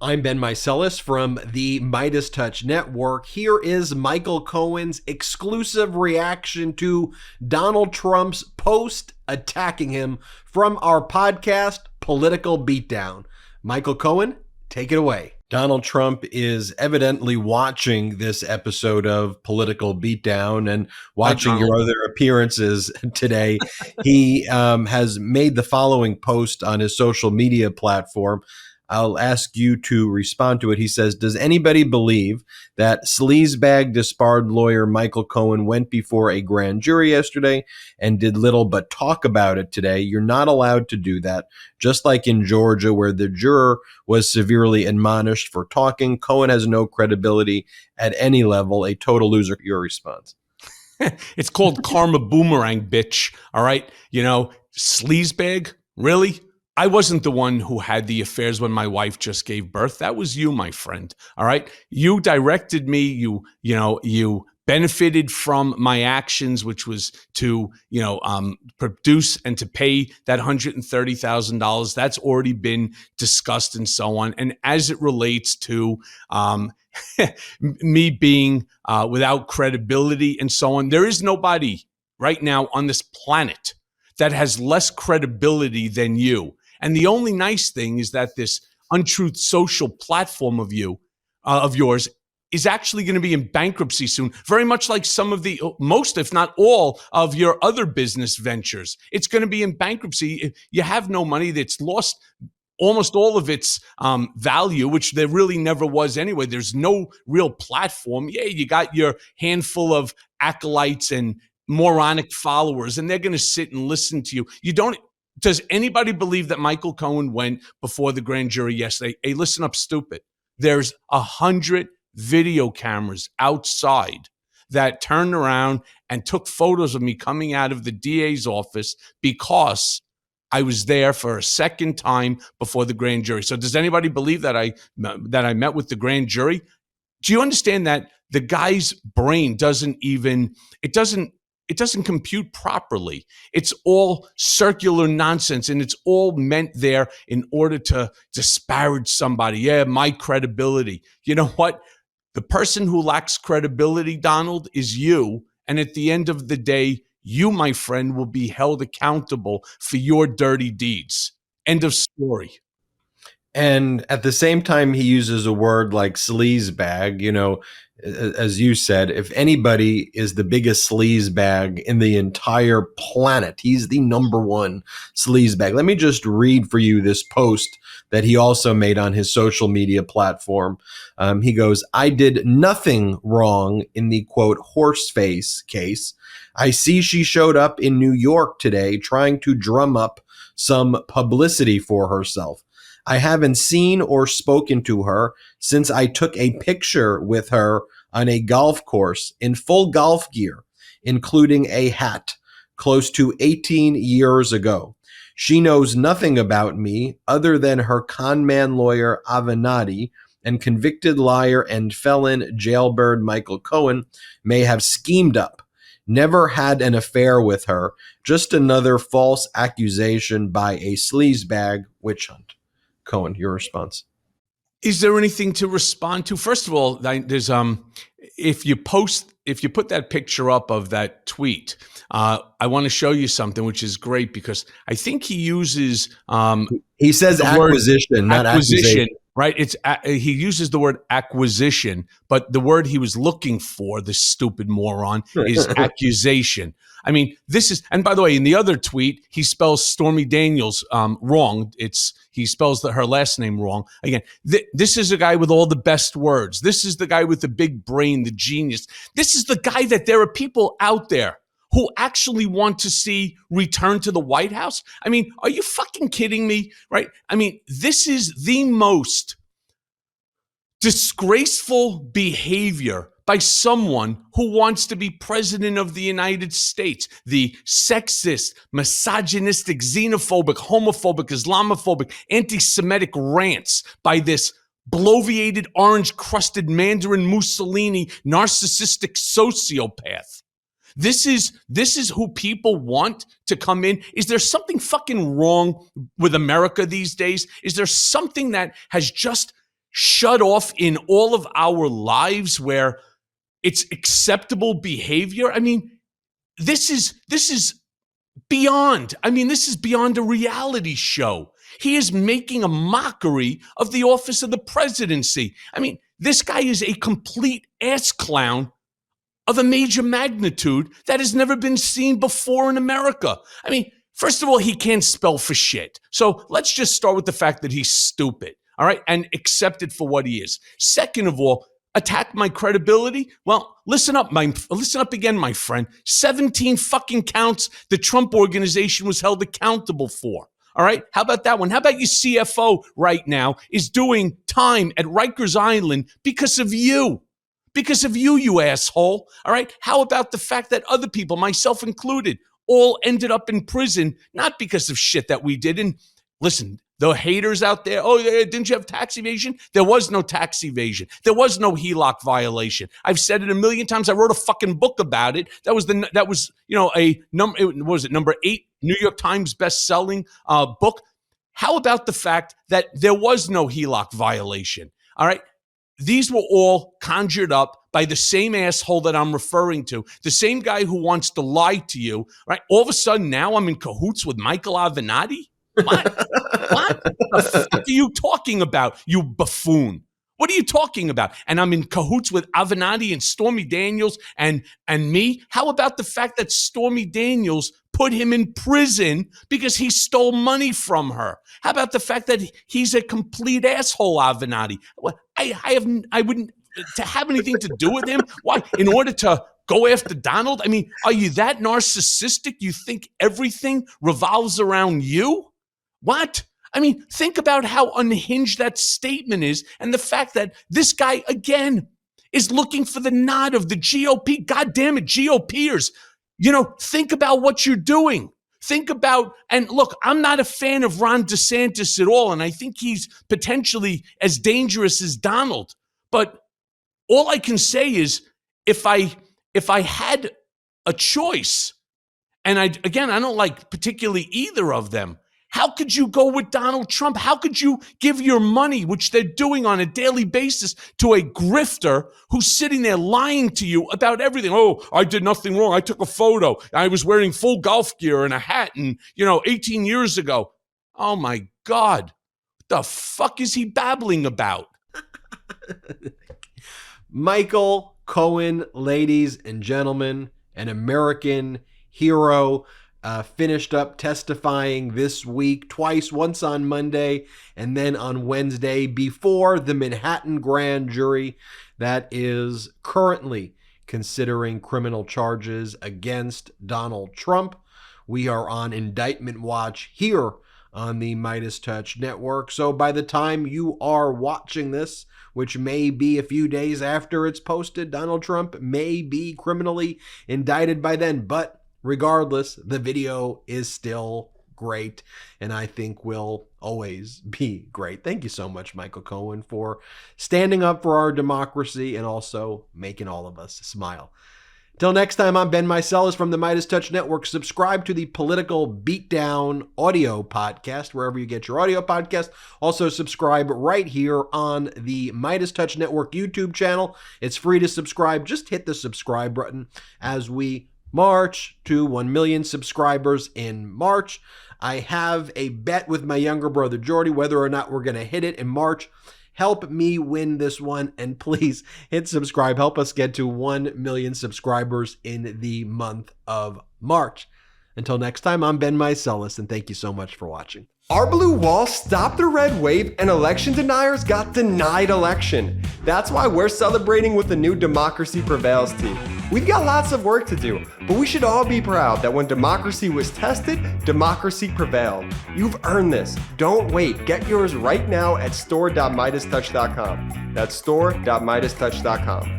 I'm Ben Meiselas from the MeidasTouch Network. Here is Michael Cohen's exclusive reaction to Donald Trump's post attacking him from our podcast, Political Beatdown. Michael Cohen, take it away. Donald Trump is evidently watching this episode of Political Beatdown and watching your other appearances today. He has made the following post on his social media platform. I'll ask you to respond to it. He says, does anybody believe that sleazebag disbarred lawyer Michael Cohen went before a grand jury yesterday and did little but talk about it today? You're not allowed to do that. Just like in Georgia, where the juror was severely admonished for talking, Cohen has no credibility at any level. A total loser. Your response? It's called karma boomerang, bitch. All right. You know, sleazebag, really? I wasn't the one who had the affairs when my wife just gave birth. That was you, my friend. All right. You directed me. You benefited from my actions, which was to, produce and to pay that $130,000. That's already been discussed and so on. And as it relates to me being without credibility and so on, there is nobody right now on this planet that has less credibility than you. And the only nice thing is that this untruth social platform of yours is actually going to be in bankruptcy soon, very much like some of the most, if not all, of your other business ventures. It's going to be in bankruptcy. You have no money. That's lost almost all of its value, which there really never was anyway. There's no real platform. Yeah, you got your handful of acolytes and moronic followers, and they're going to sit and listen to you. Does anybody believe that Michael Cohen went before the grand jury yesterday? Hey, listen up, stupid. There's 100 video cameras outside that turned around and took photos of me coming out of the DA's office because I was there for a second time before the grand jury. So does anybody believe that I met with the grand jury? Do you understand that the guy's brain doesn't compute properly? It's all circular nonsense, and it's all meant there in order to disparage somebody. Yeah, my credibility. You know what? The person who lacks credibility, Donald, is you. And at the end of the day, you, my friend, will be held accountable for your dirty deeds. End of story. And at the same time, he uses a word like sleazebag. As you said, if anybody is the biggest sleazebag in the entire planet, he's the number one sleazebag. Let me just read for you this post that he also made on his social media platform. He goes, I did nothing wrong in the, quote, horseface case. I see she showed up in New York today trying to drum up some publicity for herself. I haven't seen or spoken to her since I took a picture with her on a golf course in full golf gear, including a hat, close to 18 years ago. She knows nothing about me other than her conman lawyer Avenatti and convicted liar and felon jailbird Michael Cohen may have schemed up. Never had an affair with her, just another false accusation by a sleazebag witch hunt. Cohen, your response. Is there anything to respond to? First of all, there's if you put that picture up of that tweet, I want to show you something which is great because I think he uses he says acquisition, not accusation. Right? He uses the word acquisition, but the word he was looking for, the stupid moron, is accusation. I mean, and by the way, in the other tweet, he spells Stormy Daniels wrong. He spells her last name wrong. Again, this is a guy with all the best words. This is the guy with the big brain, the genius. This is the guy that there are people out there who actually want to see return to the White House. I mean, are you fucking kidding me? Right? I mean, this is the most disgraceful behavior by someone who wants to be president of the United States. The sexist, misogynistic, xenophobic, homophobic, Islamophobic, anti-Semitic rants by this bloviated, orange-crusted Mandarin Mussolini narcissistic sociopath. This is who people want to come in. Is there something fucking wrong with America these days? Is there something that has just shut off in all of our lives where it's acceptable behavior. I mean, this is beyond. I mean, this is beyond a reality show. He is making a mockery of the office of the presidency. I mean, this guy is a complete ass clown of a major magnitude that has never been seen before in America. I mean, first of all, he can't spell for shit. So let's just start with the fact that he's stupid, all right, and accept it for what he is. Second of all, attack my credibility? Well, listen up again, my friend. 17 fucking counts the Trump organization was held accountable for. All right, how about that one? How about your CFO right now is doing time at Rikers Island because of you? Because of you, you asshole. All right, how about the fact that other people, myself included, all ended up in prison, not because of shit that we did. And listen, the haters out there, oh, didn't you have tax evasion? There was no tax evasion. There was no HELOC violation. I've said it a million times. I wrote a fucking book about it. That was number 8 New York Times best-selling book. How about the fact that there was no HELOC violation? All right. These were all conjured up by the same asshole that I'm referring to, the same guy who wants to lie to you, right? All of a sudden now I'm in cahoots with Michael Avenatti? What? What the fuck are you talking about, you buffoon? What are you talking about? And I'm in cahoots with Avenatti and Stormy Daniels and me? How about the fact that Stormy Daniels put him in prison because he stole money from her? How about the fact that he's a complete asshole, Avenatti? I wouldn't to have anything to do with him. Why? In order to go after Donald? I mean, are you that narcissistic? You think everything revolves around you? What? I mean, think about how unhinged that statement is, and the fact that this guy, again, is looking for the nod of the GOP. God damn it, GOPers. You know, think about what you're doing. Think about, and look, I'm not a fan of Ron DeSantis at all, and I think he's potentially as dangerous as Donald. But all I can say is, if I had a choice, and I don't like particularly either of them, how could you go with Donald Trump? How could you give your money, which they're doing on a daily basis, to a grifter who's sitting there lying to you about everything? Oh, I did nothing wrong. I took a photo. I was wearing full golf gear and a hat and, 18 years ago. Oh, my God. What the fuck is he babbling about? Michael Cohen, ladies and gentlemen, an American hero, finished up testifying this week twice, once on Monday and then on Wednesday before the Manhattan grand jury that is currently considering criminal charges against Donald Trump. We are on indictment watch here on the MeidasTouch network. So by the time you are watching this, which may be a few days after it's posted, Donald Trump may be criminally indicted by then. But regardless, the video is still great, and I think will always be great. Thank you so much, Michael Cohen, for standing up for our democracy and also making all of us smile. Till next time, I'm Ben Meiselas from the MeidasTouch Network. Subscribe to the Political Beatdown audio podcast, wherever you get your audio podcast. Also, subscribe right here on the MeidasTouch Network YouTube channel. It's free to subscribe. Just hit the subscribe button as we march to 1 million subscribers in March. I have a bet with my younger brother, Jordy, whether or not we're going to hit it in March. Help me win this one, and please hit subscribe. Help us get to 1 million subscribers in the month of March. Until next time, I'm Ben Meiselas, and thank you so much for watching. Our blue wall stopped the red wave and election deniers got denied election. That's why we're celebrating with the new Democracy Prevails team. We've got lots of work to do, but we should all be proud that when democracy was tested, democracy prevailed. You've earned this. Don't wait. Get yours right now at store.meidastouch.com. That's store.meidastouch.com.